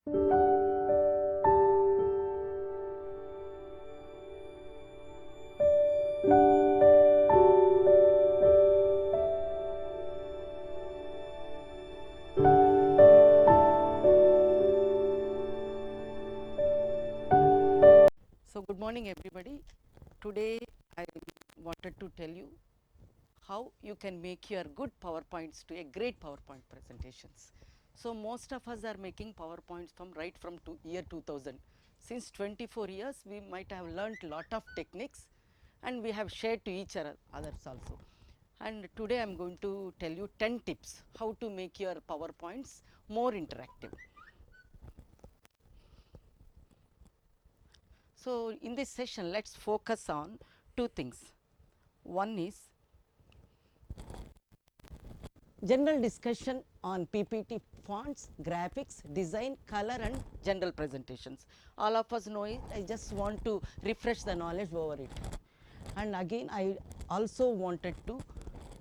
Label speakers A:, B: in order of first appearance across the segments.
A: So, good morning everybody. Today I wanted to tell you how you can make your good PowerPoints to a great PowerPoint presentations. So, most of us are making PowerPoints from right from year 2000. Since 24 years we might have learnt lot of techniques and we have shared to each others also. And today I am going to tell you 10 tips how to make your PowerPoints more interactive. So, in this session let us focus on two things. One is general discussion on PPT fonts, graphics, design, color and general presentations. All of us know it, I just want to refresh the knowledge over it. And again I also wanted to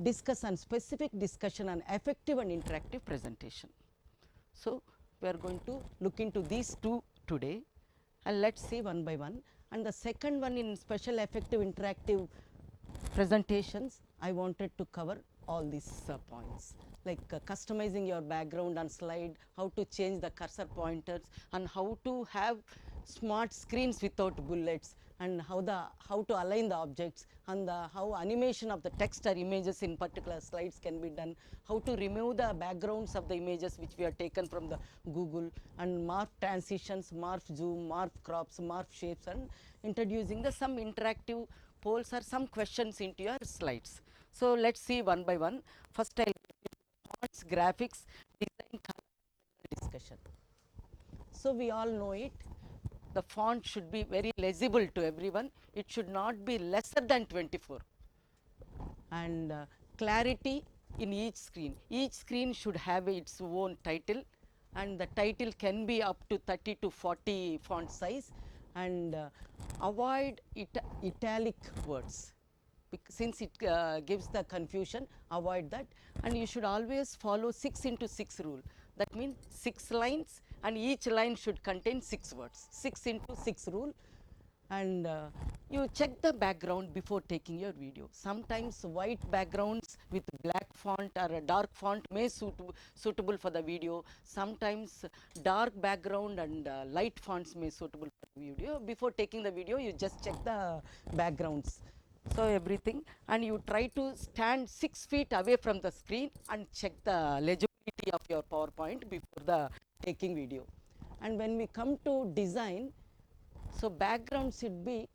A: discuss on specific discussion on effective and interactive presentation. So, we are going to look into these two today and let us see one by one. And the second one in special effective interactive presentations, I wanted to cover all these points like customizing your background on slide, how to change the cursor pointers and how to have smart screens without bullets and how to align the objects and how animation of the text or images in particular slides can be done, how to remove the backgrounds of the images which we have taken from the Google and morph transitions, morph zoom, morph crops, morph shapes and introducing the some interactive polls or some questions into your slides. So, let us see one by one. First I will fonts, graphics, design, color discussion. So, we all know it, the font should be very legible to everyone, it should not be lesser than 24 and clarity in each screen should have its own title and the title can be up to 30 to 40 font size and avoid italic words since it gives the confusion, avoid that and you should always follow 6 into 6 rule. That means 6 lines and each line should contain 6 words, 6 into 6 rule and you check the background before taking your video. Sometimes white backgrounds with black font or a dark font may suitable for the video. Sometimes dark background and light fonts may suitable for the video. Before taking the video you just check the backgrounds. So, everything and you try to stand 6 feet away from the screen and check the legibility of your PowerPoint before the taking video. And when we come to design, so background should be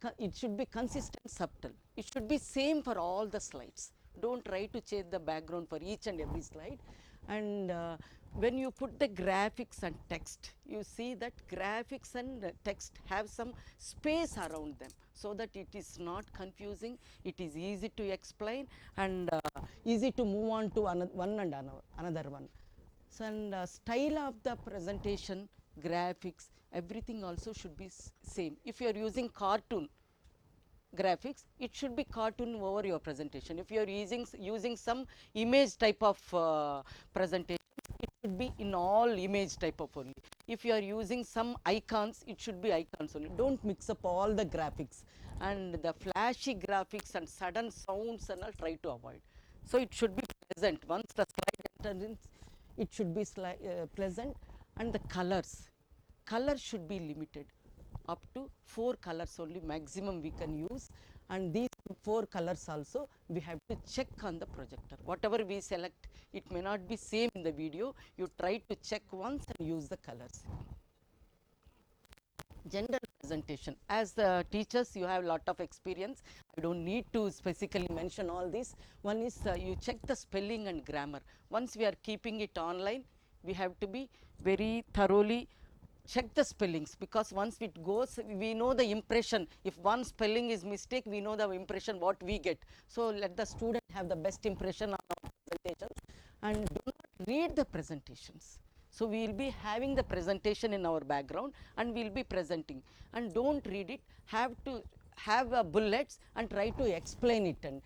A: consistent, subtle. It should be same for all the slides. Don't try to change the background for each and every slide. And when you put the graphics and text, you see that graphics and text have some space around them so that it is not confusing, it is easy to explain and easy to move on to another one. So, and style of the presentation, graphics, everything also should be same. If you are using cartoon graphics, it should be cartoon over your presentation. If you are using some image type of presentation, it should be in all image type of only. If you are using some icons, it should be icons only. Don't mix up all the graphics and the flashy graphics and sudden sounds and all, try to avoid. So, it should be pleasant. Once the slide enters, it should be pleasant and the color should be limited up to 4 colors only maximum we can use and these 4 colors also we have to check on the projector. Whatever we select, it may not be same in the video, you try to check once and use the colors. General presentation, as the teachers you have lot of experience, I don't need to specifically mention all this. One is you check the spelling and grammar. Once we are keeping it online, we have to be very thoroughly check the spellings, because once it goes we know the impression. If one spelling is mistake, we know the impression what we get. So, let the student have the best impression on our presentation and do not read the presentations. So, we will be having the presentation in our background and we will be presenting and do not read it, have to have bullets and try to explain it. And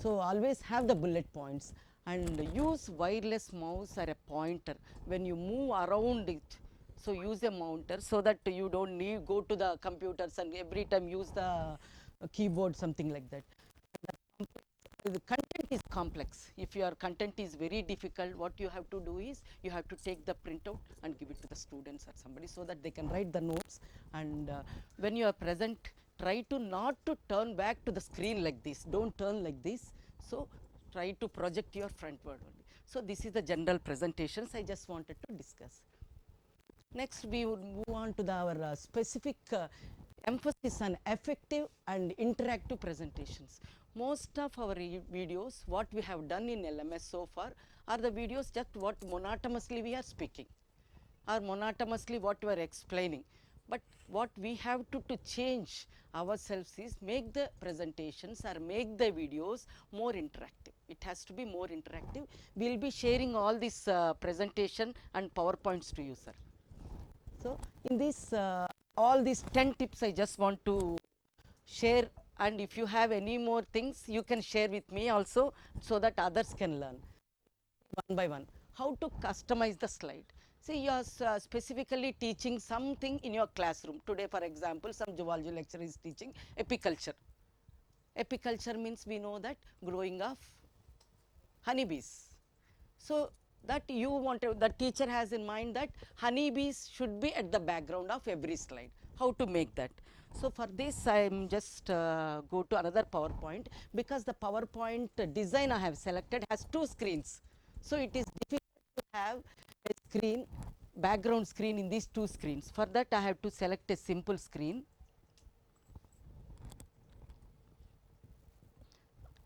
A: so, always have the bullet points and use wireless mouse or a pointer when you move around it. So use a mounter so that you don't need go to the computers and every time use the keyboard, something like that. The content is complex. If your content is very difficult, what you have to do is you have to take the printout and give it to the students or somebody so that they can write the notes. And when you are present, try to not to turn back to the screen like this. Don't turn like this. So try to project your front word only. So this is the general presentations I just wanted to discuss. Next, we would move on to our specific emphasis on effective and interactive presentations. Most of our videos, what we have done in LMS so far, are the videos just what monotonously we are speaking, or monotonously what we are explaining. But what we have to change ourselves is make the presentations or make the videos more interactive. It has to be more interactive. We will be sharing all this presentation and PowerPoints to you, sir. So, in this all these 10 tips I just want to share, and if you have any more things you can share with me also so that others can learn one by one. How to customize the slide. See, you are specifically teaching something in your classroom. Today, for example, some zoology lecturer is teaching apiculture. Apiculture means we know that growing of honeybees. So that you want to, the teacher has in mind that honeybees should be at the background of every slide. How to make that? So for this I am just go to another PowerPoint, because the PowerPoint design I have selected has two screens. So it is difficult to have a screen, background screen in these two screens. For that I have to select a simple screen,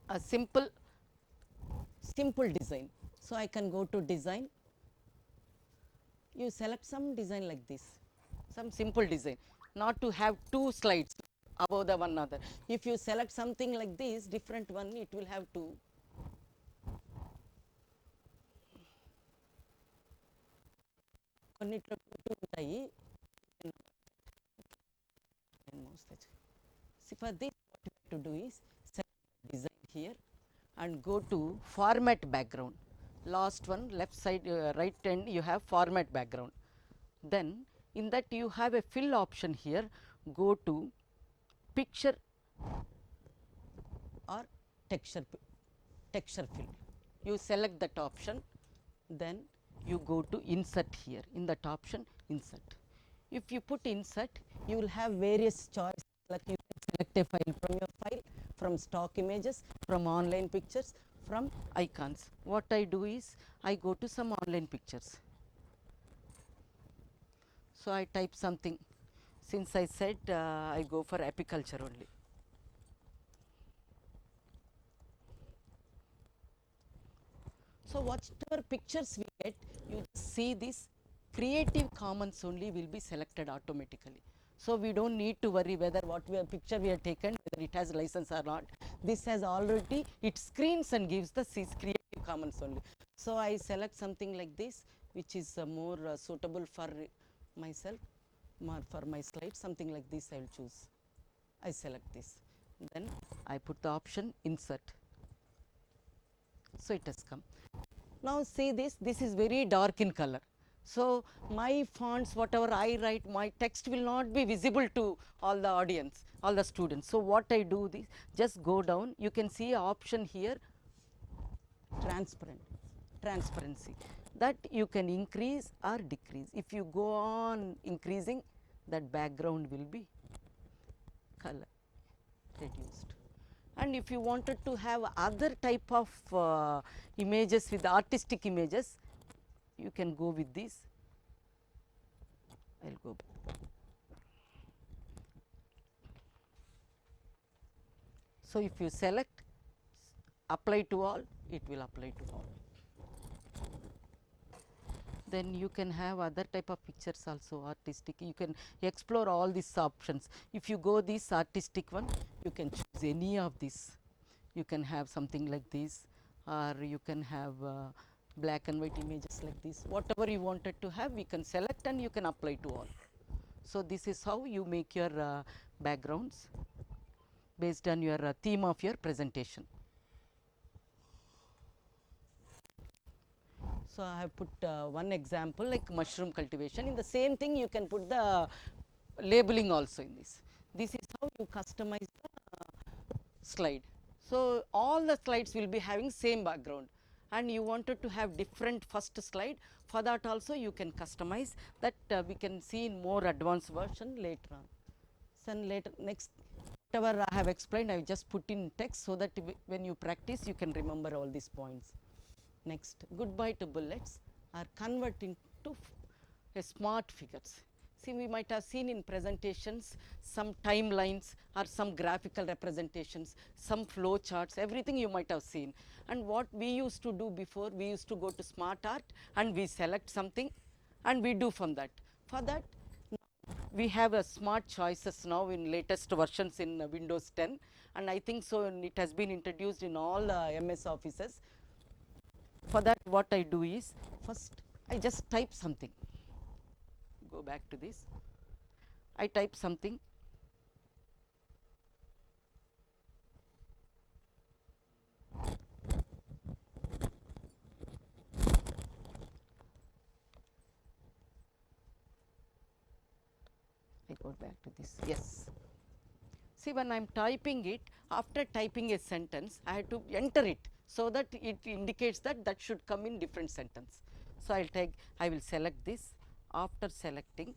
A: a simple design. So I can go to design. You select some design like this, some simple design, not to have two slides above the one another. If you select something like this, different one, it will have two. కొన్నిట్లో two ఉంటాయి. See, for this what we have to do is select design here and go to format background. Last one, left side, right hand, you have format background. Then in that you have a fill option here. Go to picture or texture fill. You select that option, then you go to insert here. In that option, insert. If you put insert, you will have various choices, like you can select a file from your file, from stock images, from online pictures, from icons. What I do is I go to some online pictures. So I type something. Since I said I go for apiculture only. So whatever pictures we get, you see this Creative Commons only will be selected automatically. So we don't need to worry whether what picture we have taken, whether it has license or not. This has already, it screens and gives the Creative Commons only. So I select something like this, which is more suitable for myself, for my slide. Something like this I will choose. I select this. Then I put the option insert. So it has come. Now see this, this is very dark in color. So my fonts, whatever I write, my text will not be visible to all the audience, all the students. So what I do this, just go down, you can see option here, transparency, that you can increase or decrease. If you go on increasing, that background will be color reduced. And if you wanted to have other type of images with artistic images, you can go with this. I will go back. So if you select apply to all, it will apply to all. Then you can have other type of pictures also, artistic. You can explore all these options. If you go this artistic one, you can choose any of this. You can have something like this, or you can have black and white images like this. Whatever you wanted to have, we can select and you can apply to all. So this is how you make your backgrounds based on your theme of your presentation. So, I have put one example like mushroom cultivation. In the same thing you can put the labeling also in this. This is how you customize the slide. So, all the slides will be having same background and you wanted to have different first slide, for that also you can customize that. We can see in more advanced version later on. So, later next whatever I have explained I just put in text so that when you practice you can remember all these points. Next, goodbye to bullets are converting to smart figures. See, we might have seen in presentations some timelines or some graphical representations, some flow charts, everything you might have seen. And what we used to do before, we used to go to smart art and we select something and we do from that. For that, we have a smart choices now in latest versions in Windows 10, and I think so it has been introduced in all MS offices. For that what I do is, first I just type something, go back to this, I type something, I go back to this, yes. See, when I am typing it, after typing a sentence I have to enter it so that it indicates that that should come in different sentence. So, I will select this. After selecting,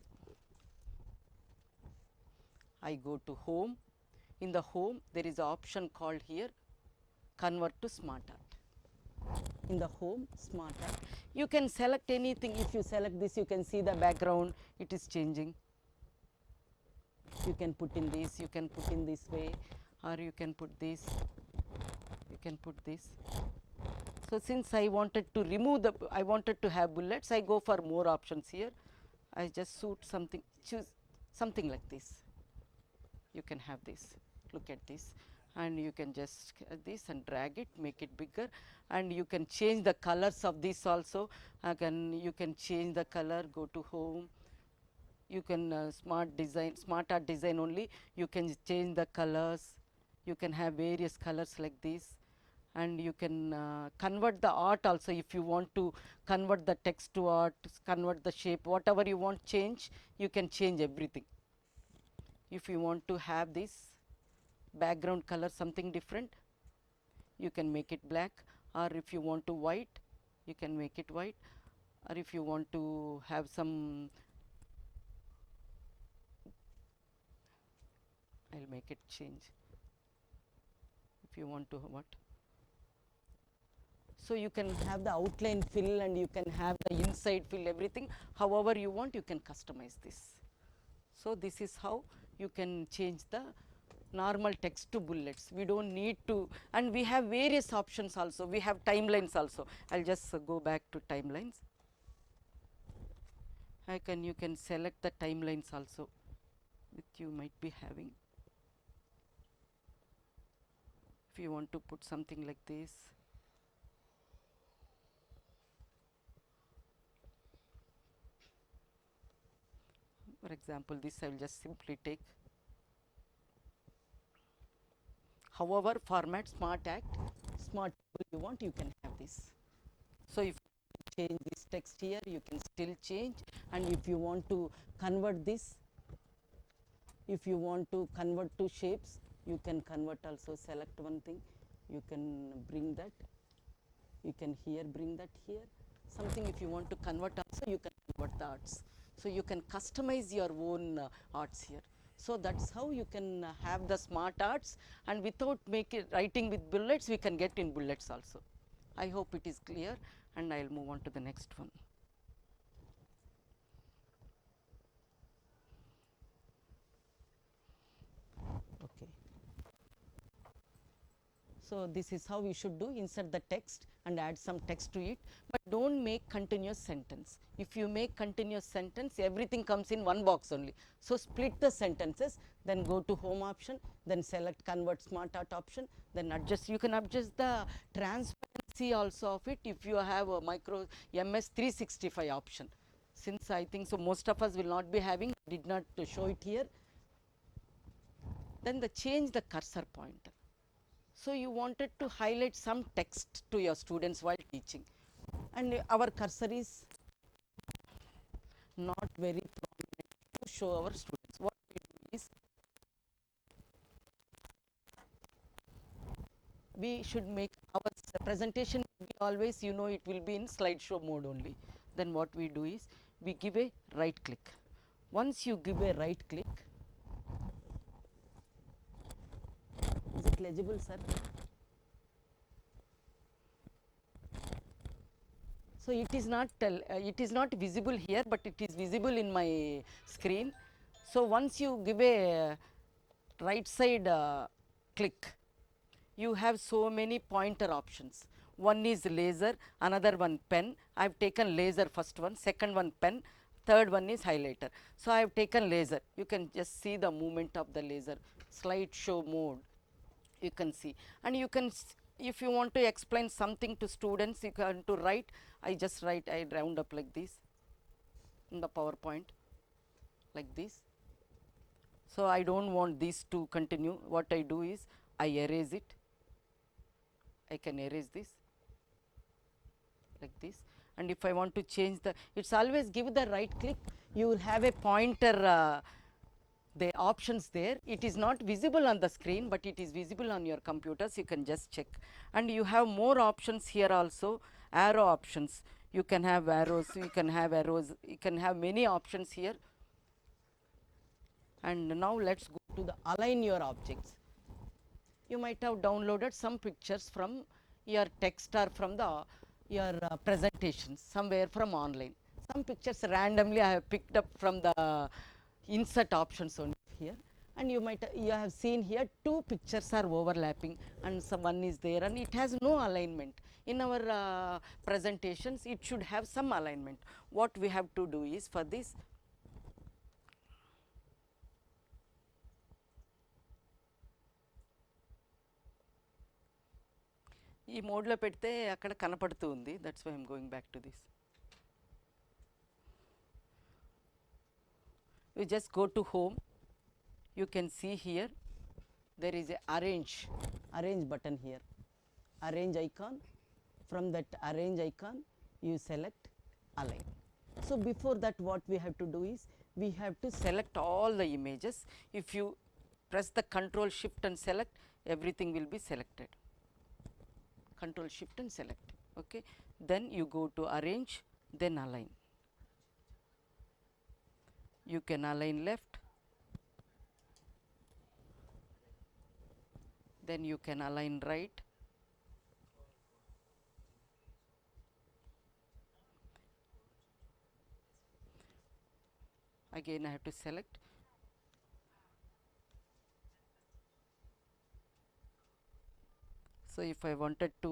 A: I go to home. In the home there is an option called here convert to smart art. In the home smart art you can select anything. If you select this, you can see the background, it is changing. You can put in this, you can put in this way, or you can put this, you can put this. So, since I wanted to remove the, I wanted to have bullets, I go for more options here. I just suit something, choose something like this. You can have this, look at this, and you can just this and drag it, make it bigger, and you can change the colors of this also. Again, you can change the color, go to home, you can smart art design only, you can change the colors, you can have various colors like this, and you can convert the art also. If you want to convert the text to art, convert the shape, whatever you want change, you can change everything. If you want to have this background color something different, you can make it black, or if you want to white, you can make it white, or if you want to have some, I will make it change, if you want to what. So, you can have the outline fill and you can have the inside fill, everything however you want, you can customize this. So, this is how you can change the normal text to bullets. We do not need to, and we have various options also, we have timelines also. I will just go back to timelines. You can select the timelines also, which you might be having. If you want to put something like this, for example, this I will just simply take. However, format smart you want, you can have this. So, if you change this text here, you can still change, and if you want to convert this, if you want to convert to shapes, you can convert also. Select one thing, you can bring that, you can here bring that here, something if you want to convert also, you can convert the arts. So, you can customize your own arts here. So, that is how you can have the smart arts, and without writing with bullets, we can get in bullets also. I hope it is clear, and I will move on to the next one. Okay. So, this is how we should do, insert the text and add some text to it, but do not make continuous sentence. If you make continuous sentence, everything comes in one box only. So, split the sentences, then go to home option, then select convert smart art option, then adjust. You can adjust the transparency also of it if you have a micro MS 365 option. Since I think so most of us will not be having, did not show it here. Then change the cursor pointer. So, you wanted to highlight some text to your students while teaching, and our cursor is not very prominent to show our students. What we do is, we should make our presentation will be always, you know, it will be in slideshow mode only. Then what we do is, we give a right click. Once you give a right click, is it legible, sir? So it is not it is not visible here, but it is visible in my screen. So once you give a right side click, you have so many pointer options. One is laser, another one pen. I have taken laser first one, second one pen, third one is highlighter. So I have taken laser. You can just see the movement of the laser, slideshow mode. You can see, and you can, if you want to explain something to students, you can to write. I just write, I round up like this in the PowerPoint, like this. So I don't want this to continue. What I do is, I erase it. I can erase this like this, and if I want to change the, it's always give the right click, you will have a pointer the options there. It is not visible on the screen, but it is visible on your computers. You can just check, and you have more options here also. Arrow options, you can have arrows, you can have arrows, you can have many options here. And now let's go to the align your objects. You might have downloaded some pictures from your text or from the your presentations somewhere from online. Some pictures randomly I have picked up from the insert options only here, and you have seen here two pictures are overlapping and some one is there, and it has no alignment. In our presentations it should have some alignment. What we have to do is, for this, ఈ మోడ్లో పెడితే అక్కడ కనపడుతూ ఉంది. That's why I'm going back to this. You just go to home. You can see here there is a arrange button here, arrange icon. From that arrange icon you select align. So before that what we have to do is, we have to select all the images. If you press the control shift and select, everything will be selected. Control shift and select. Okay, then you go to arrange, then align. You can align left, then you can align right, again I have to select. So if I wanted to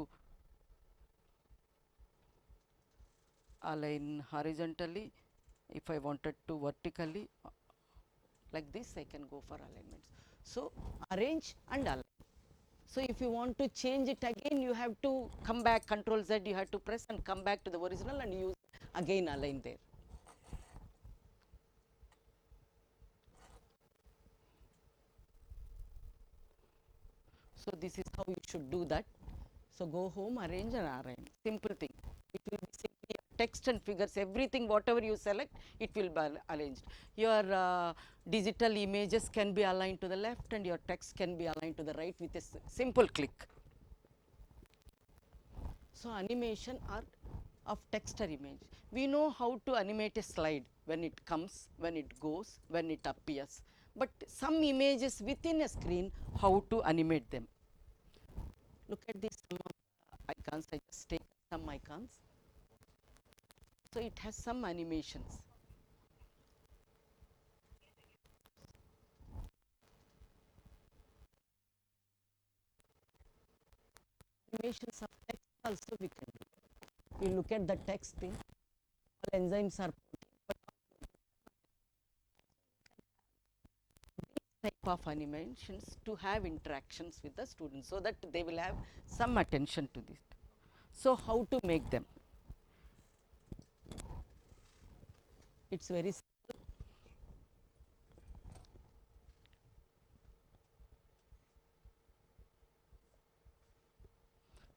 A: align horizontally, if I wanted to vertically, like this I can go for alignments. So arrange and align. So if you want to change it again, you have to come back, control Z you have to press and come back to the original and use again align there. So this is how you should do that. So go home, arrange and align. Simple thing. It will be simply text and figures, everything whatever you select, it will be arranged. Your digital images can be aligned to the left and your text can be aligned to the right with a simple click. So animation or of text or image. We know how to animate a slide, when it comes, when it goes, when it appears. But some images within a screen, how to animate them. Look at these icons. I just take some icons. So it has some animations. Animations of text also we can do. You look at the text thing, all enzymes are type of animations to have interactions with the students, so that they will have some attention to this. So how to make them? It's very simple.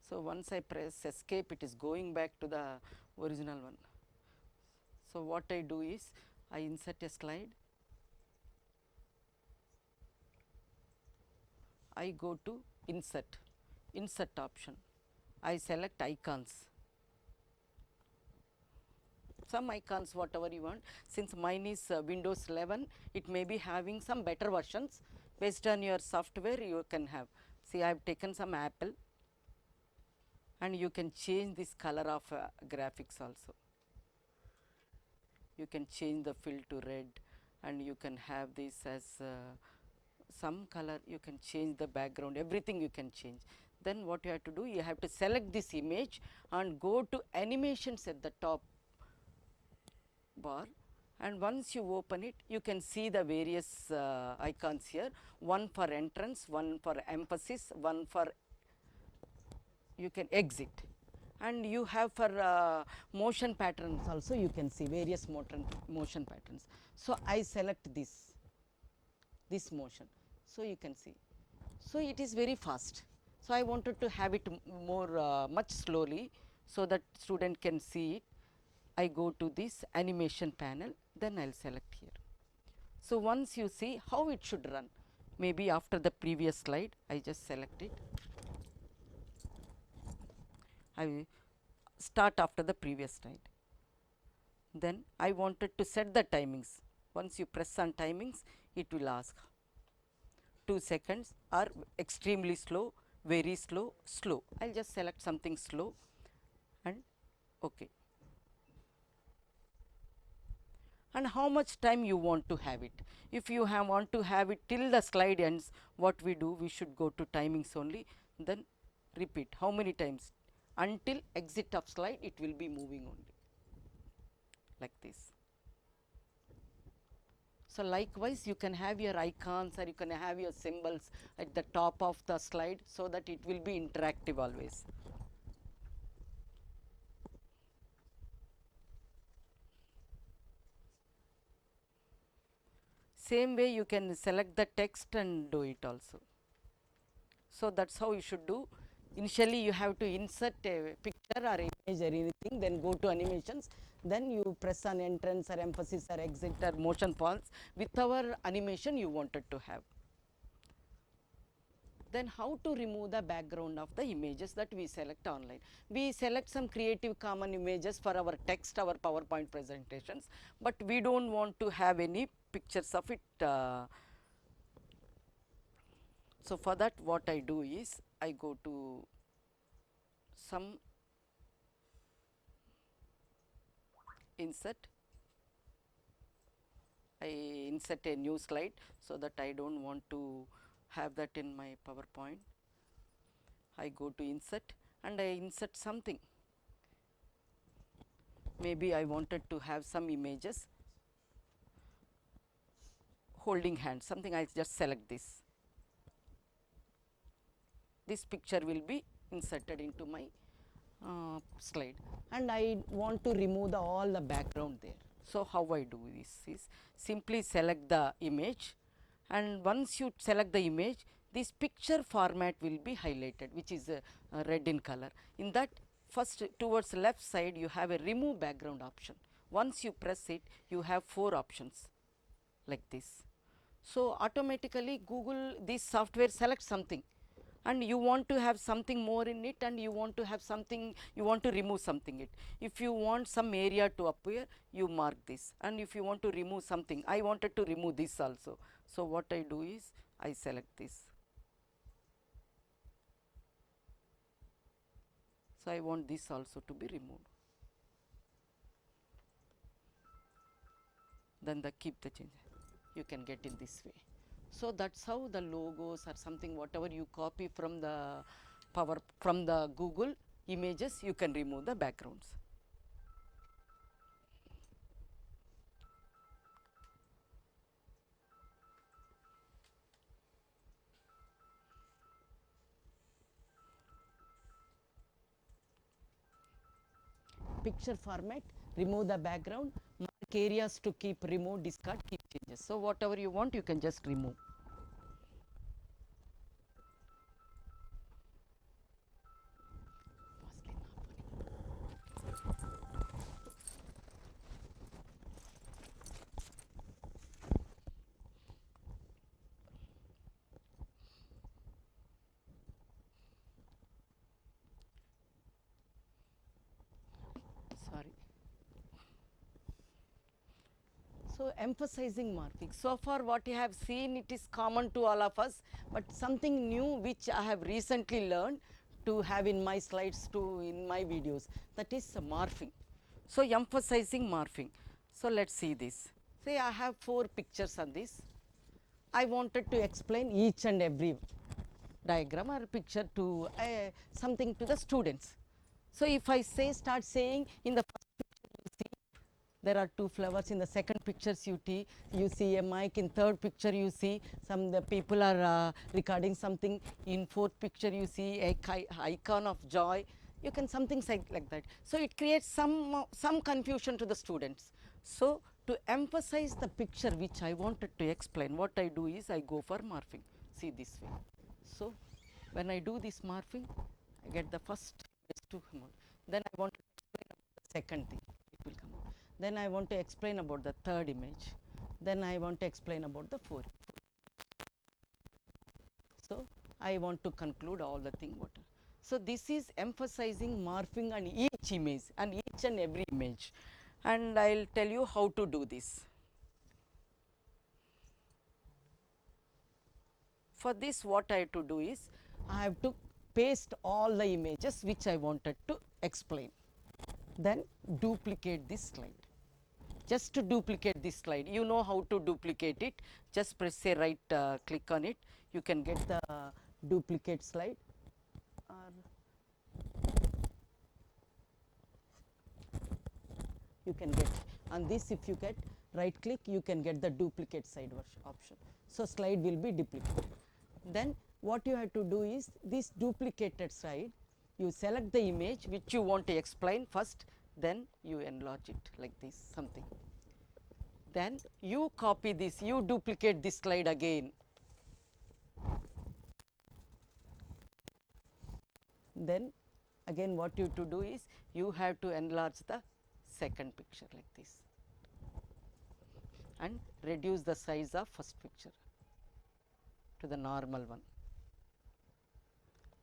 A: So So, once I press escape, it is going back to the original one. So, what I do is I insert a slide, I go to insert option, I select icons, some icons whatever you want. Since mine is Windows 11, it may be having some better versions. Based on your software you can have. See, I have taken some Apple, and you can change this color of graphics also. You can change the fill to red, and you can have this as some color, you can change the background, everything you can change. Then what you have to do, you have to select this image and go to animations at the top bar, and once you open it, you can see the various icons here, one for entrance, one for emphasis, one for you can exit, and you have for motion patterns also, you can see various motion patterns. So, I select this motion, so you can see. So, it is very fast. So, I wanted to have it more much slowly, so that student can see it. I go to this animation panel, then I will select here. So, once you see how it should run, maybe after the previous slide, I just select it. I will start after the previous slide. Then I wanted to set the timings. Once you press on timings, it will ask 2 seconds or extremely slow, very slow, slow. I will just select something slow and OK. And how much time you want to have it. If you want to have it till the slide ends, what we do, we should go to timings only, then repeat how many times, until exit of slide it will be moving only, like this. So, likewise you can have your icons or you can have your symbols at the top of the slide, so that it will be interactive always. Same way you can select the text and do it also. So, that is how you should do. Initially you have to insert a picture or image or anything, then go to animations, then you press on entrance or emphasis or exit or motion pause with our animation you wanted to have. Then how to remove the background of the images that we select online. We select some creative common images for our text, our PowerPoint presentations, but we do not want to have any pictures of it. So, for that what I do is, I go to some insert, I insert a new slide, so that I do not want to have that in my PowerPoint. I go to insert and I insert something. Maybe I wanted to have some images holding hands, something, I just select this. This picture will be inserted into my slide, and I want to remove all the background there. So, how I do this is simply select the image, and once you select the image, this picture format will be highlighted, which is red in color. In that, first towards left side you have a remove background option. Once you press it, you have 4 options like this. So, automatically Google, this software selects something, and you want to have something more in it, and you want to have something, you want to remove something it. If you want some area to appear, you mark this, and if you want to remove something, I wanted to remove this also. So, what I do is, I select this. So, I want this also to be removed. Then the keep the change, you can get in this way. So, that is how the logos or something whatever you copy from the from the Google images, you can remove the backgrounds. Picture format, remove the background, mark areas to keep, remove, discard, keep changes. So, whatever you want you can just remove. So, emphasizing morphing. So far what you have seen, it is common to all of us, but something new which I have recently learned to have in my slides, to in my videos, that is morphing. So, emphasizing morphing. So, let us see this. Say I have 4 pictures on this. I wanted to explain each and every diagram or picture to something to the students. So, if I say start saying in the first picture you see there are 2 flowers, in the second pictures you see a mic, in third picture you see the people are recording something, in fourth picture you see a icon of joy, you can something like that. So, it creates some confusion to the students. So, to emphasize the picture which I wanted to explain, what I do is I go for morphing, see this way. So, when I do this morphing, I get the first is to come out. Then I want to explain about the second thing, it will come out. Then I want to explain about the third image. Then I want to explain about the fourth. So, I want to conclude all the thing what. So, this is emphasizing morphing on each image and each and every image, and I will tell you how to do this. For this what I have to do is, I have to paste all the images which I wanted to explain, then duplicate this slide. Just to duplicate this slide, you know how to duplicate it, just press a right click on it, you can get the duplicate slide, or you can get on this, if you get right click you can get the duplicate slide option. So, slide will be duplicated. Then what you have to do is, this duplicated slide you select the image which you want to explain first, then you enlarge it like this something, then you copy this, you duplicate this slide again, then again what you have to do is, you have to enlarge the second picture like this and reduce the size of first picture to the normal one.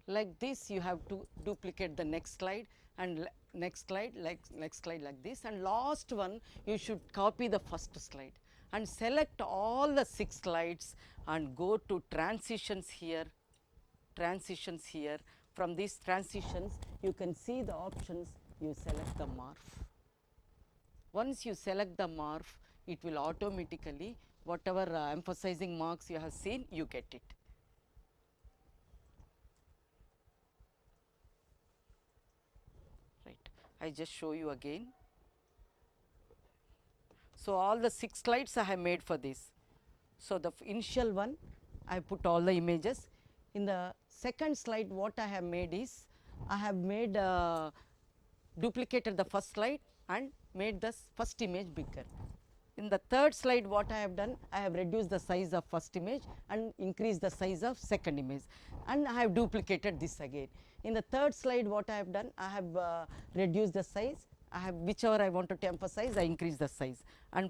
A: Like this you have to duplicate the next slide and next slide like this, and last one you should copy the first slide and select all the 6 slides and go to transitions here, transitions here. From these transitions you can see the options, you select the morph. Once you select the morph, it will automatically whatever emphasizing marks you have seen, you get it. Right. I just show you again. So, all the 6 slides I have made for this. So, the initial one I put all the images. In the second slide what I have made is, I have made duplicated the first slide and made the first image bigger. In the third slide what I have done, I have reduced the size of first image and increased the size of second image, and I have duplicated this again. In the third slide what I have done, I have reduced the size, I have whichever I wanted to emphasize, I increase the size, and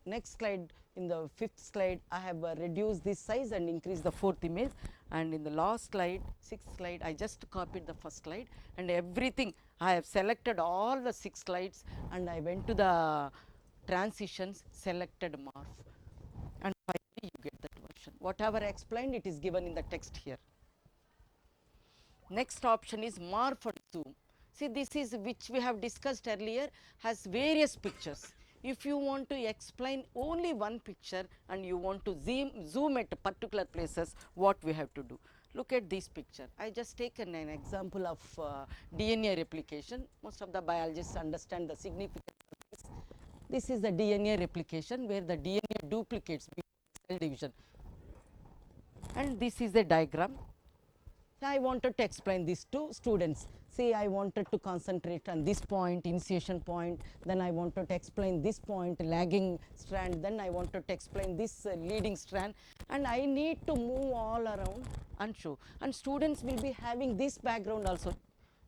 A: next slide, in the fifth slide I have reduced this size and increased the fourth image, and in the last slide, sixth slide, I just copied the first slide and everything. I have selected all the 6 slides and I went to the transitions, selected morph, and finally you get that version. Whatever I explained, it is given in the text here. Next option is morph and zoom. See, this is which we have discussed earlier, has various pictures. If you want to explain only one picture and you want to zoom at particular places, what we have to do? Look at this picture. I just taken an example of DNA replication. Most of the biologists understand the significance of this. This is the DNA replication where the DNA duplicates before cell division, and this is a diagram. I wanted to explain this to students. See, I wanted to concentrate on this point, initiation point, then I wanted to explain this point, lagging strand, then I wanted to explain this leading strand, and I need to move all around and show. And students will be having this background also.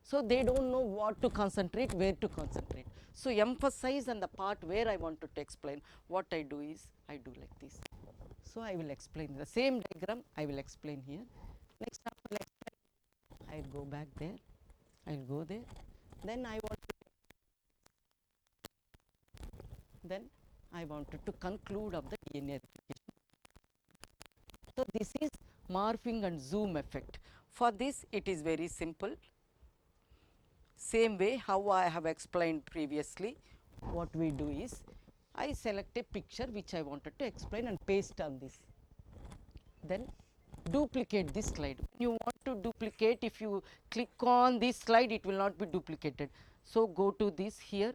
A: So, they do not know what to concentrate, where to concentrate. So, emphasize on the part where I wanted to explain. What I do is, I do like this. So, I will explain the same diagram, I will explain here. Next, after I will go back there, I will go there, then I want to, then I wanted to conclude of the DNA replication. So, this is morphing and zoom effect. For this it is very simple, same way how I have explained previously. What we do is, I select a picture which I wanted to explain and paste on this. Then duplicate this slide. When you want to duplicate, if you click on this slide, it will not be duplicated. So, go to this here.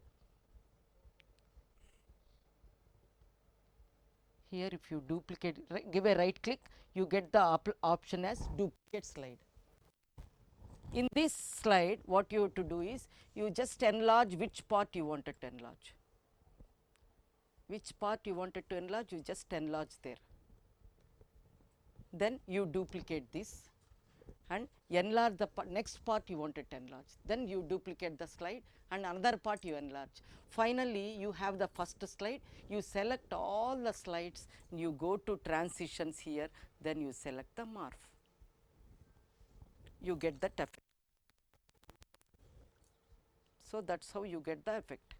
A: Here if you duplicate, give a right click, you get the option as duplicate slide. In this slide, what you have to do is, you just enlarge which part you wanted to enlarge. Which part you wanted to enlarge, you just enlarge there. Then you duplicate this and enlarge the next part you wanted to enlarge. Then you duplicate the slide and another part you enlarge. Finally, you have the first slide, you select all the slides, you go to transitions here, then you select the morph. You get that effect. So, that is how you get the effect,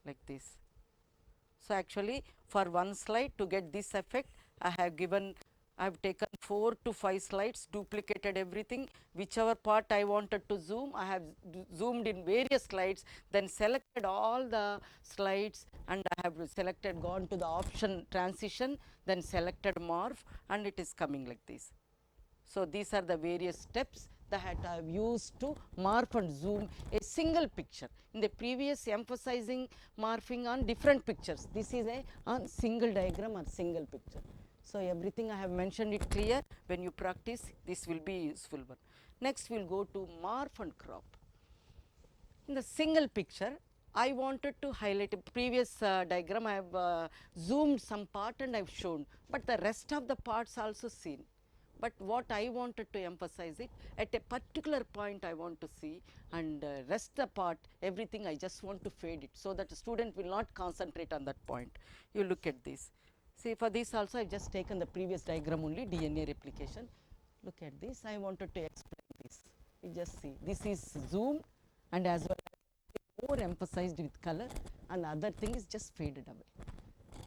A: like this. So, actually for one slide to get this effect, I have taken 4 to 5 slides, duplicated everything, whichever part I wanted to zoom, I have zoomed in various slides, then selected all the slides and I have selected, gone to the option transition, then selected morph and it is coming like this. So, these are the various steps that I have used to morph and zoom a single picture. In the previous, emphasizing morphing on different pictures. This is a on single diagram or single picture. So, everything I have mentioned it clear. When you practice, this will be useful one. Next, we will go to morph and crop. In the single picture, I wanted to highlight a previous diagram. I have zoomed some part and I have shown, but the rest of the parts also seen. But what I wanted to emphasize it, at a particular point I want to see, and rest the part, everything I just want to fade it, so that the student will not concentrate on that point. You look at this. See, for this also I have just taken the previous diagram only, DNA replication. Look at this, I wanted to explain this. You just see, this is zoomed and as well as more emphasized with color, and other thing is just faded away.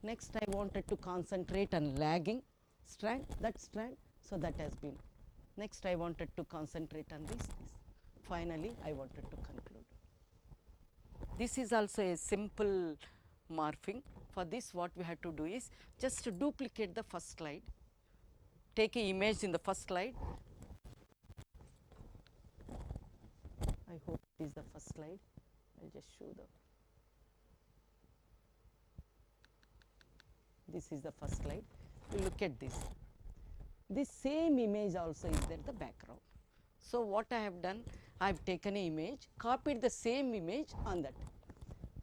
A: Next, I wanted to concentrate on lagging strand, that strand. So, that has been. Next, I wanted to concentrate on this. Finally, I wanted to conclude. This is also a simple morphing. For this, what we have to do is just to duplicate the first slide. Take an image in the first slide. I hope it is the first slide. I will just show the. This is the first slide. You look at this. This same image also is there, the background. So, what I have done, I have taken an image, copied the same image on that.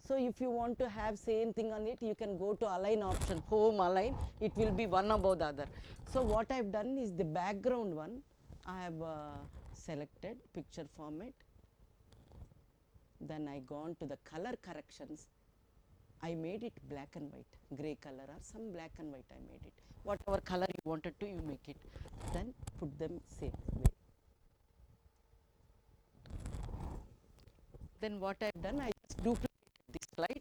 A: So, if you want to have same thing on it, you can go to align option, home align, it will be one above the other. So, what I have done is the background one, I have selected picture format, then I gone to the color corrections, I made it black and white, grey color or some black and white I made it. Whatever color you wanted to, you make it. Then put them same way. Then what I have done, I just duplicated this slide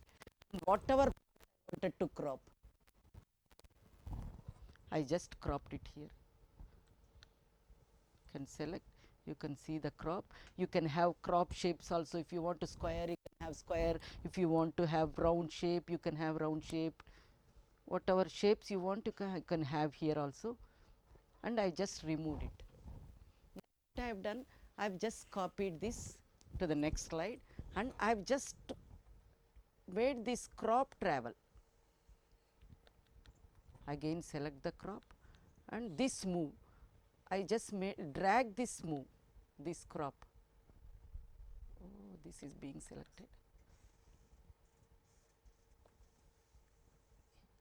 A: and whatever I wanted to crop, I just cropped it here. You can select, you can see the crop. You can have crop shapes also. If you want to square, you can have square. If you want to have round shape, you can have round shape. Whatever shapes you want, you can have here also. And I just removed it. What I have done, I have just copied this to the next slide and I have just made this crop travel. Again select the crop and this move, I just drag this move, this crop. Oh, this is being selected.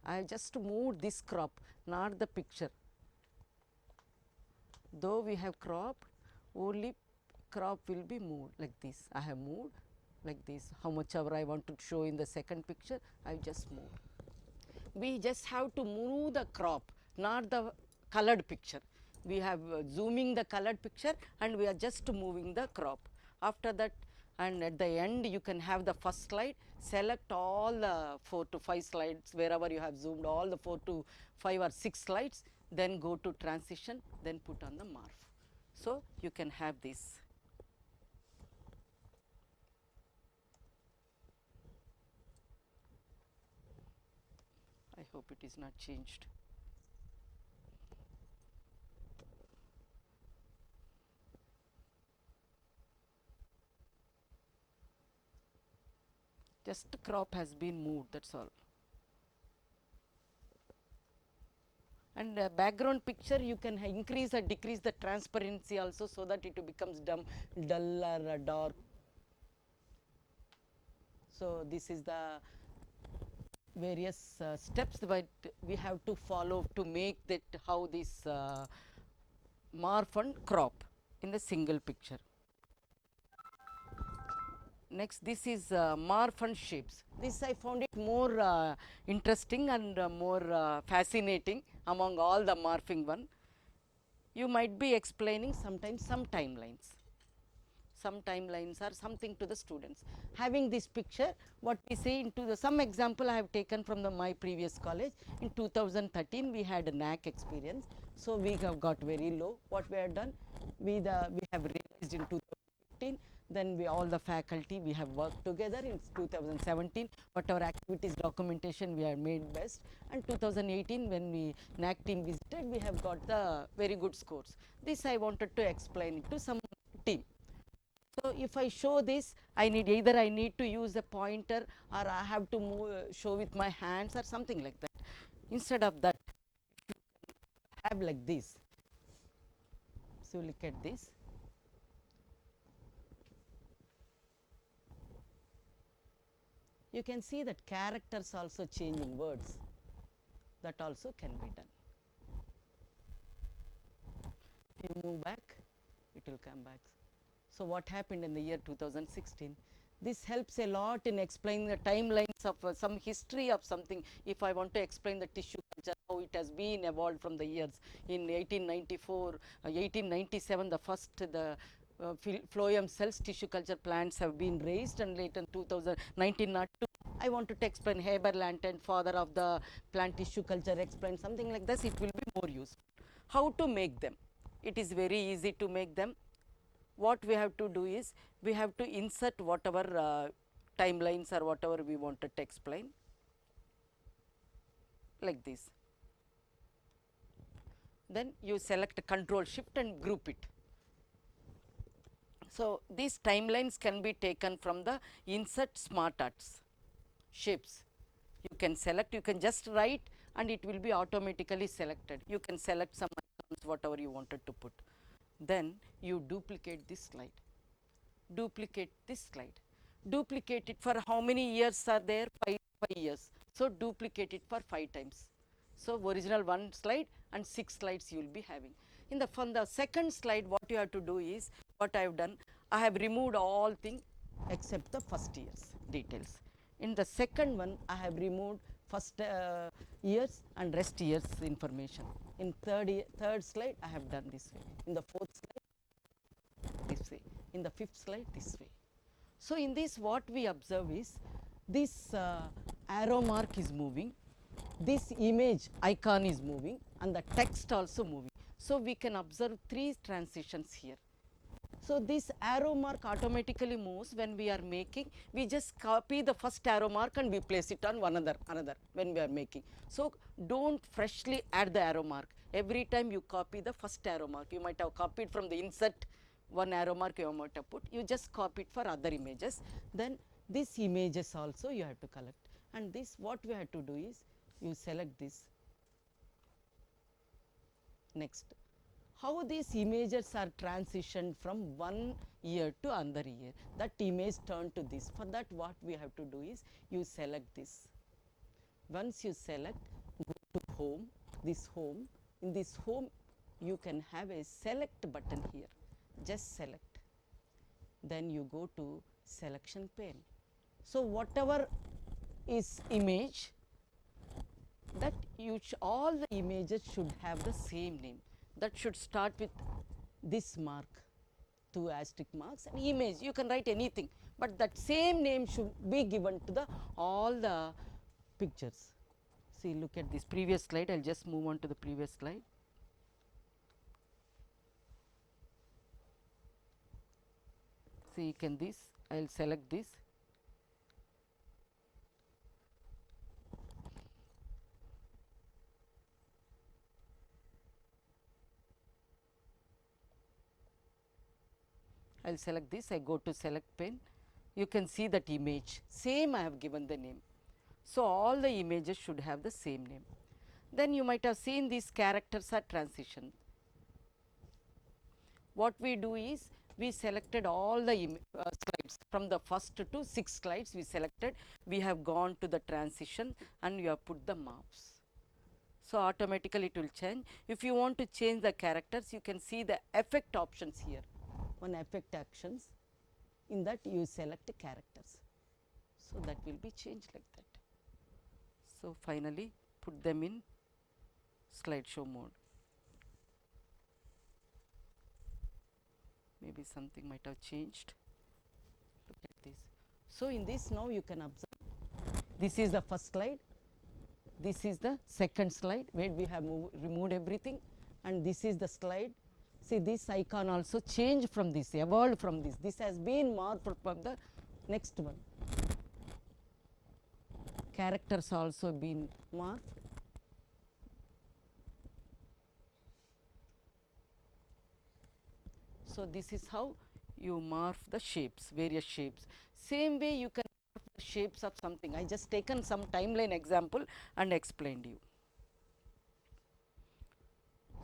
A: I have just moved this crop, not the picture. Though we have cropped, only crop will be moved like this. I have moved like this. How much ever I want to show in the second picture, I just moved. We just have to move the crop, not the colored picture. We have zooming the colored picture and we are just moving the crop. After that, and at the end you can have the first slide, select all the 4 to 5 slides wherever you have zoomed all the 4 to 5 or 6 slides, then go to transition, then put on the morph. So, you can have this. I hope it is not changed. Just crop has been moved, that's all. And background picture you can increase or decrease the transparency also, so that it becomes dull or dark. So, this is the various steps that we have to follow to make that how this morph and crop in the single picture. Next, this is morph and shapes. This I found it more interesting and more fascinating among all the morphing one. You might be explaining sometimes some timelines. Some timelines or something to the students. Having this picture, what we say into the some example I have taken from my previous college. In 2013 we had a NAC experience, so we have got very low. What we have done, we have realized in 2015. Then we all the faculty we have worked together in 2017. Whatever activities documentation we have made best, and 2018 when we NAC team visited, we have got the very good scores. This I wanted to explain it to some team. So, if I show this, I need either I need to use a pointer or I have to move, show with my hands or something like that. Instead of that, have like this. So, look at this. You can see that characters also change in words. That also can be done. If you move back, it will come back. So, what happened in the year 2016? This helps a lot in explaining the timelines of some history of something. If I want to explain the tissue culture, how it has been evolved from the years in 1894, 1897, the first phloem cells tissue culture plants have been raised, and later in 1902, I wanted to explain Haber-Lantin, father of the plant tissue culture, explain something like this. It will be more useful. How to make them? It is very easy to make them. What we have to do is, we have to insert whatever timelines or whatever we wanted to explain, like this. Then you select Control Shift and group it. So, these timelines can be taken from the insert smart arts shapes. You can select, you can just write and it will be automatically selected. You can select some icons, whatever you wanted to put. Then you duplicate this slide, duplicate this slide, duplicate it for how many years are there? 5 years. So, duplicate it for 5 times. So, original 1 slide and 6 slides you will be having. In the from the second slide, what you have to do is, what I have done, I have removed all things except the first year's details. In the second one, I have removed first years and rest years information. In third slide, I have done this way. In the fourth slide, this way. In the fifth slide, this way. So, in this what we observe is, this arrow mark is moving, this image icon is moving, and the text also moving. So, we can observe 3 transitions here. So, this arrow mark automatically moves when we are making, we just copy the first arrow mark and we place it on another when we are making. So, do not freshly add the arrow mark. Every time you copy the first arrow mark, you might have copied from the insert one arrow mark you might have put, you just copy it for other images. Then these images also you have to collect, and this what we have to do is, you select this. Next, how these images are transitioned from one year to another year, that image turned to this. For that what we have to do is, you select this. Once you select, go to home, this home. In this home, you can have a select button here, just select. Then you go to selection pane. So, whatever is image, that all the images should have the same name. That should start with this mark, 2 asterisk marks, and image you can write anything, but that same name should be given to the all the pictures. See, look at this previous slide. I'll just move on to the previous slide. See, you can this. I'll select this. I'll select this. I go to select pane. You can see that image. Same I have given the name. So, all the images should have the same name. Then you might have seen these characters are transition. What we do is we selected all the slides from the first to 6 slides we selected. We have gone to the transition and we have put the maps. So, automatically it will change. If you want to change the characters, you can see the effect options here. On effect actions, in that you select characters. So, that will be changed like that. So, finally, put them in slideshow mode. Maybe something might have changed. Look at this. So, in this now you can observe, this is the first slide, this is the second slide where we have removed everything, and this is the slide. See, this icon also changed from this, evolved from this. This has been morphed from the next one. Characters also been morphed. So, this is how you morph the shapes, various shapes. Same way you can morph the shapes of something. I just taken some timeline example and explained you.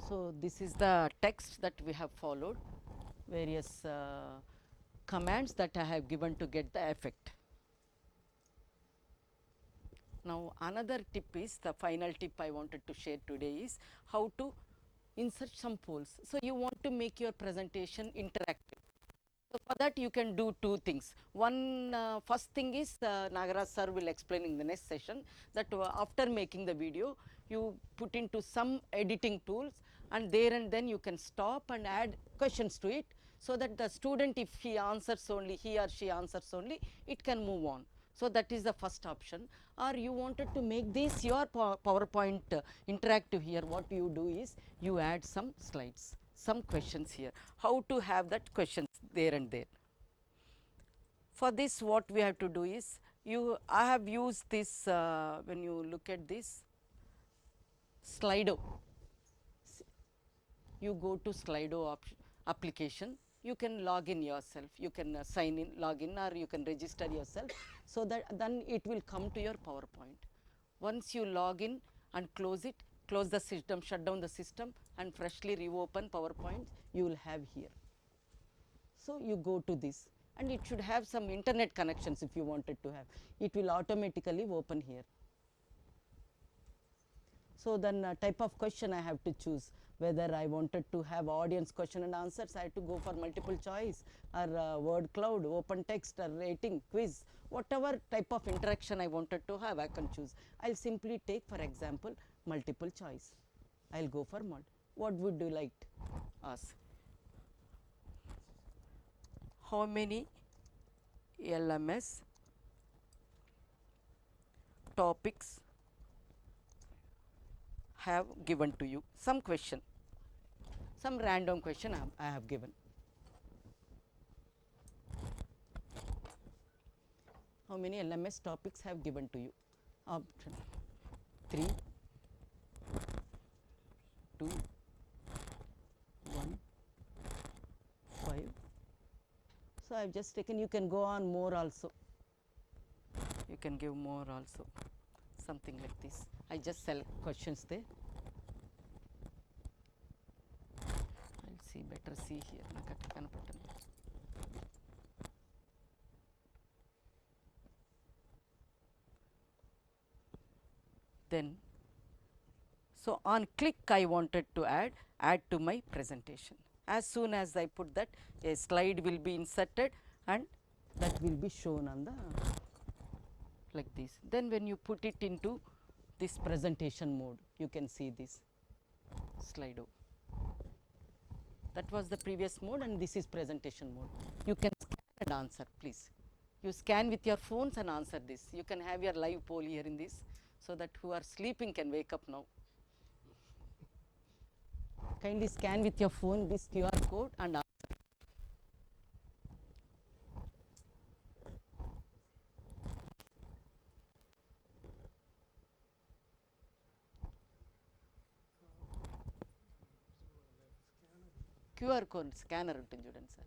A: So, this is the text that we have followed, various commands that I have given to get the effect. Now, another tip is, the final tip I wanted to share today is how to insert some polls. So, you want to make your presentation interactive. So, for that you can do two things. One, first thing is Nagaraj sir will explain in the next session that after making the video, you put into some editing tools, and there and then you can stop and add questions to it, so that the student, if he answers only, he or she answers only, it can move on. So, that is the first option. Or you wanted to make this your PowerPoint interactive here, what you do is you add some slides, some questions here, how to have that questions there and there. For this, what we have to do is, I have used this, when you look at this Slido, you go to Slido application, you can log in yourself, you can sign in, log in, or you can register yourself, so that then it will come to your PowerPoint. Once you log in and close it, close the system, shut down the system, and freshly reopen PowerPoint, you will have here. So, you go to this, and it should have some internet connections if you wanted to have, it will automatically open here. So, then type of question I have to choose, whether I wanted to have audience question and answers, I have to go for multiple choice, or word cloud, open text, or rating, quiz, whatever type of interaction I wanted to have, I can choose. I will simply take, for example, multiple choice. I will go for mod. What would you like to ask? How many LMS topics have given to you? Some question, some random question I have given. How many LMS topics have given to you? Option 3, 2, 1, 5. So, I have just taken, you can go on more also, you can give more also, something like this. I just select questions there. I will see, better see here. Then, so on click I wanted to add to my presentation. As soon as I put that, a slide will be inserted and that will be shown on the like this. Then when you put it into this presentation mode, you can see this Slido. That was the previous mode, and this is presentation mode. You can scan and answer, please. You scan with your phones and answer this. You can have your live poll here in this, so that who are sleeping can wake up now. Kindly scan with your phone this QR code and answer. QR code scanner ఉంటుంది చూడండి sir.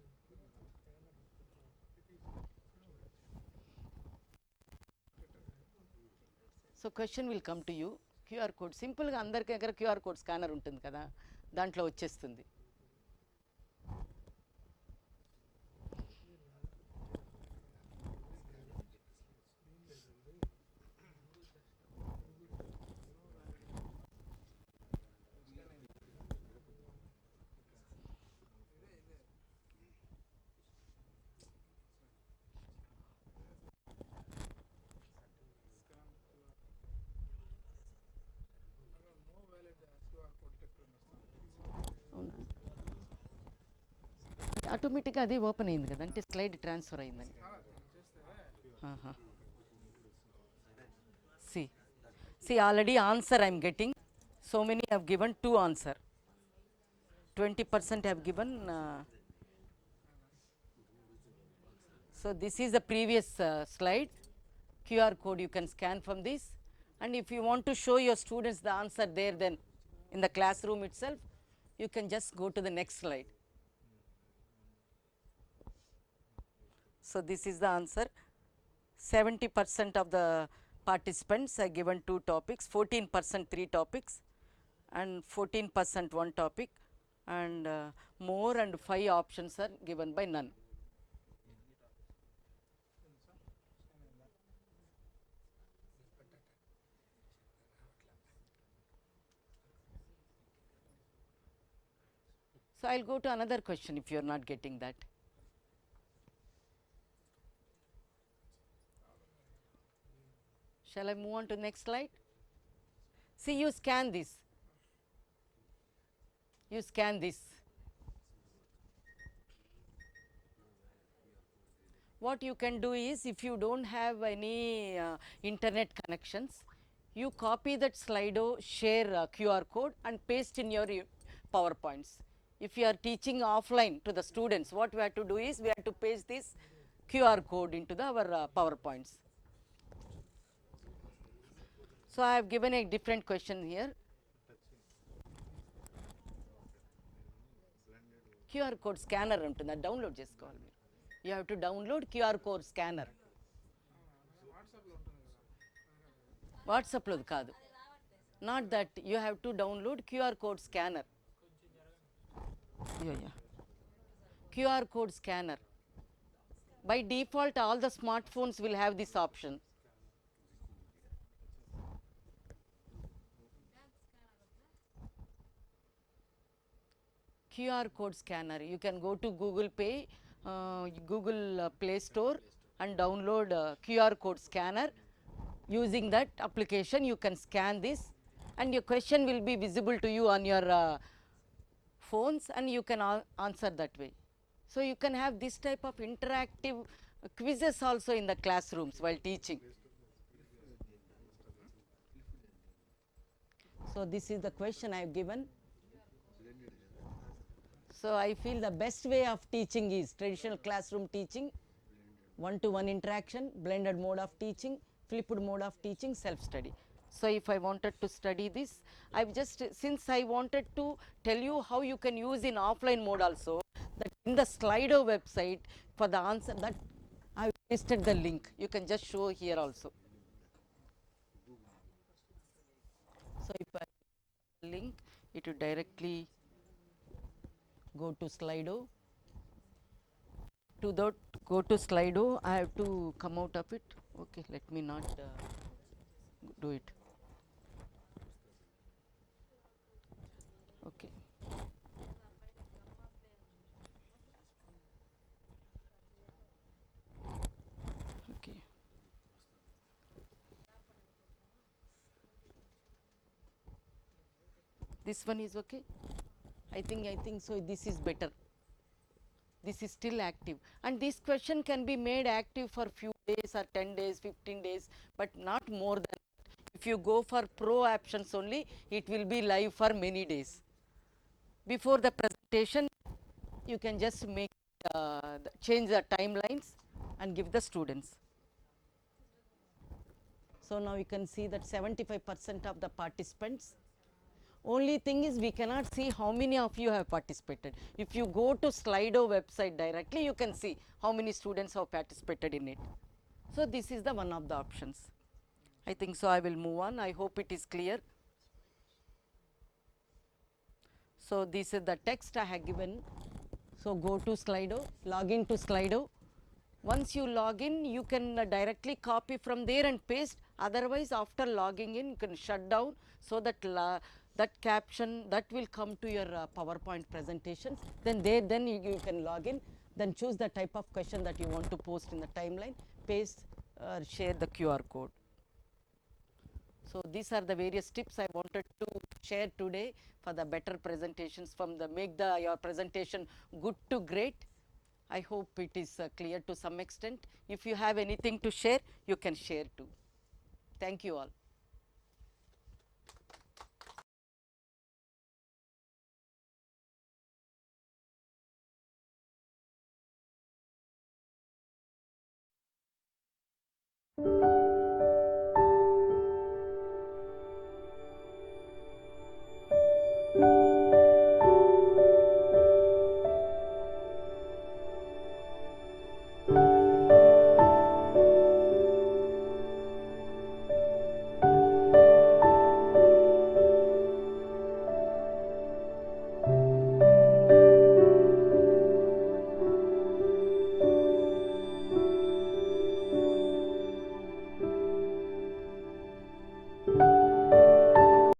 A: So question will come to you. QR code సింపుల్గా అందరి దగ్గర QR code scanner ఉంటుంది కదా, దాంట్లో వచ్చేస్తుంది. ఆటోమేటిక్గా అది ఓపెన్ అయింది కదా, అంటే స్లైడ్ ట్రాన్స్ఫర్ అయిందని. See already answer I am getting. So many have given 2 answer. 20% have given. So this is the previous slide. QR code you can scan from this, and if you want to show your students the answer there, then in the classroom itself, you can just go to the next slide. So this is the answer. 70% of the participants are given 2 topics, 14% 3 topics, and 14% 1 topic, and more and 5 options are given by none. So I will go to another question if you are not getting that. Shall I move on to the next slide? See, you scan this. You scan this. What you can do is, if you don't have any internet connections, you copy that Slido, share QR code and paste in your PowerPoints. If you are teaching offline to the students, what we have to do is, we have to paste this QR code into our PowerPoints. So I have given a different question here. QR code scanner ఉంటుంది, అది download చేసుకోవాలి మీరు. You have to download QR code scanner. వాట్సాప్లో కాదు, not that, you have to download QR code scanner. Yeah. QR code scanner. By default, all the smartphones will have this option. QR code scanner. You can go to Google Pay, Google Play Store, and download QR code scanner. Using that application, you can scan this, and your question will be visible to you on your phones, and you can answer that way. So you can have this type of interactive quizzes also in the classrooms while teaching. So this is the question I have given. So I feel the best way of teaching is traditional classroom teaching, one-to-one interaction, blended mode of teaching, flipped mode of teaching, self-study. So if I wanted to study this, I've just, since I wanted to tell you how you can use in offline mode also, that in the Slido website, for the answer, that I pasted the link. You can just show here also. So if I link, it will directly go to Slido. To that, go to Slido, I have to come out of it. Okay, let me not do it. Okay. Okay. This one is okay. I think so. This is better. This is still active, and this question can be made active for few days or 10 days, 15 days, but not more than that. If you go for pro options only, it will be live for many days. Before the presentation, you can just make change the timelines and give the students. So now you can see that 75% of the participants. Only thing is we cannot see how many of you have participated. If you go to Slido website directly, you can see how many students have participated in it. So this is the one of the options. I think so I will move on. I hope it is clear. So this is the text I have given. So go to Slido, log in to Slido. Once you log in, you can directly copy from there and paste. Otherwise, after logging in, you can shut down so that that caption that will come to your PowerPoint presentations. Then you can log in. Then choose the type of question that you want to post in the timeline. Paste, share the QR code. So these are the various tips I wanted to share today for the better presentations, from the make the your presentation good to great. I hope it is clear to some extent. If you have anything to share, you can share too. Thank you all.